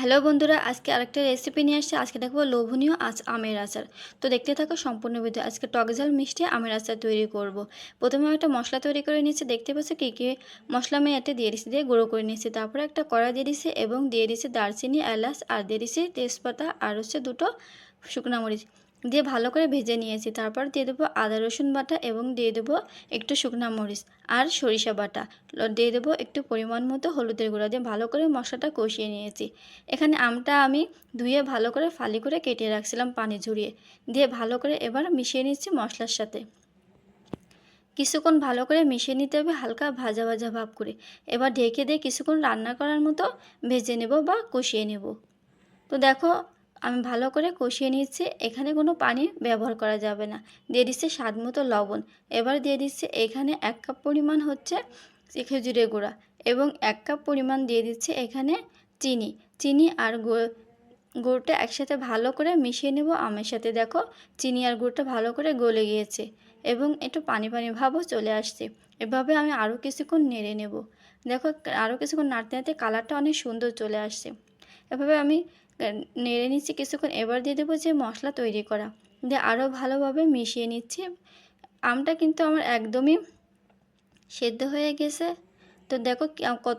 Hello বন্ধুরা, আজকে আরেকটা রেসিপি নিয়ে আসছি। আজকে দেখবো লোভনীয় আমের আচার। তো দেখতে থাকো সম্পূর্ণ ভিডিও। আজকে টক ঝাল মিষ্টি আমের আচার তৈরি করব। প্রথমে আমি একটা মশলা তৈরি করে নিয়েছি। দেখতে পাচ্ছ কী কী মশলা আমি এতে দিয়ে দিচ্ছি, দিয়ে গুঁড়ো করে নিয়েছি। তারপরে একটা কড়াই দিয়ে দিচ্ছি এবং দিয়ে দিচ্ছি দারচিনি, এলাচ আর দিয়ে দিচ্ছি তেজপাতা আর দুটো শুকনো মরিচ দিয়ে ভালো করে ভেজে নিয়েছি। তারপর দিয়ে দেবো আদা রসুন বাটা এবং দিয়ে দেবো একটু শুকনো মরিচ আর সরিষা বাটা, দিয়ে দেবো একটু পরিমাণ মতো হলুদের গুঁড়া, দিয়ে ভালো করে মশলাটা কষিয়ে নিয়েছি। এখানে আমটা আমি ধুয়ে ভালো করে ফালি করে কেটে রাখছিলাম পানি ঝরিয়ে, দিয়ে ভালো করে এবার মিশিয়ে নিচ্ছি মশলার সাথে। কিছুক্ষণ ভালো করে মিশিয়ে নিতে হবে হালকা ভাজা ভাজা ভাব করে। এবার ঢেকে দিয়ে কিছুক্ষণ রান্না করার মতো ভেজে নেব বা কষিয়ে নেব। তো দেখো আমি ভালো করে কষিয়ে নিচ্ছি। এখানে কোনো পানি ব্যবহার করা যাবে না। দিয়ে দিচ্ছি স্বাদ মতো লবণ। এবার দিয়ে দিচ্ছি এখানে 1 কাপ পরিমাণ হচ্ছে খেজুরের গুঁড়া এবং 1 কাপ পরিমাণ দিয়ে দিচ্ছি এখানে চিনি। চিনি আর গুড়টা একসাথে ভালো করে মিশিয়ে নেব আমের সাথে। দেখো চিনি আর গুড়টা ভালো করে গলে গিয়েছে এবং একটু পানি পানি ভাবও চলে আসছে। এভাবে আমি আরও কিছুক্ষণ নেড়ে নেব। দেখো আরও কিছুক্ষণ নাড়তে নাড়তে কালারটা অনেক সুন্দর চলে আসছে। এভাবে আমি নেড়ে নিচ্ছি কিছুক্ষণ। এবার দিয়ে দেবো যে মশলা তৈরি করা, দিয়ে আরও ভালোভাবে মিশিয়ে নিচ্ছি। আমটা কিন্তু আমার একদমই সেদ্ধ হয়ে গেছে। তো দেখো কত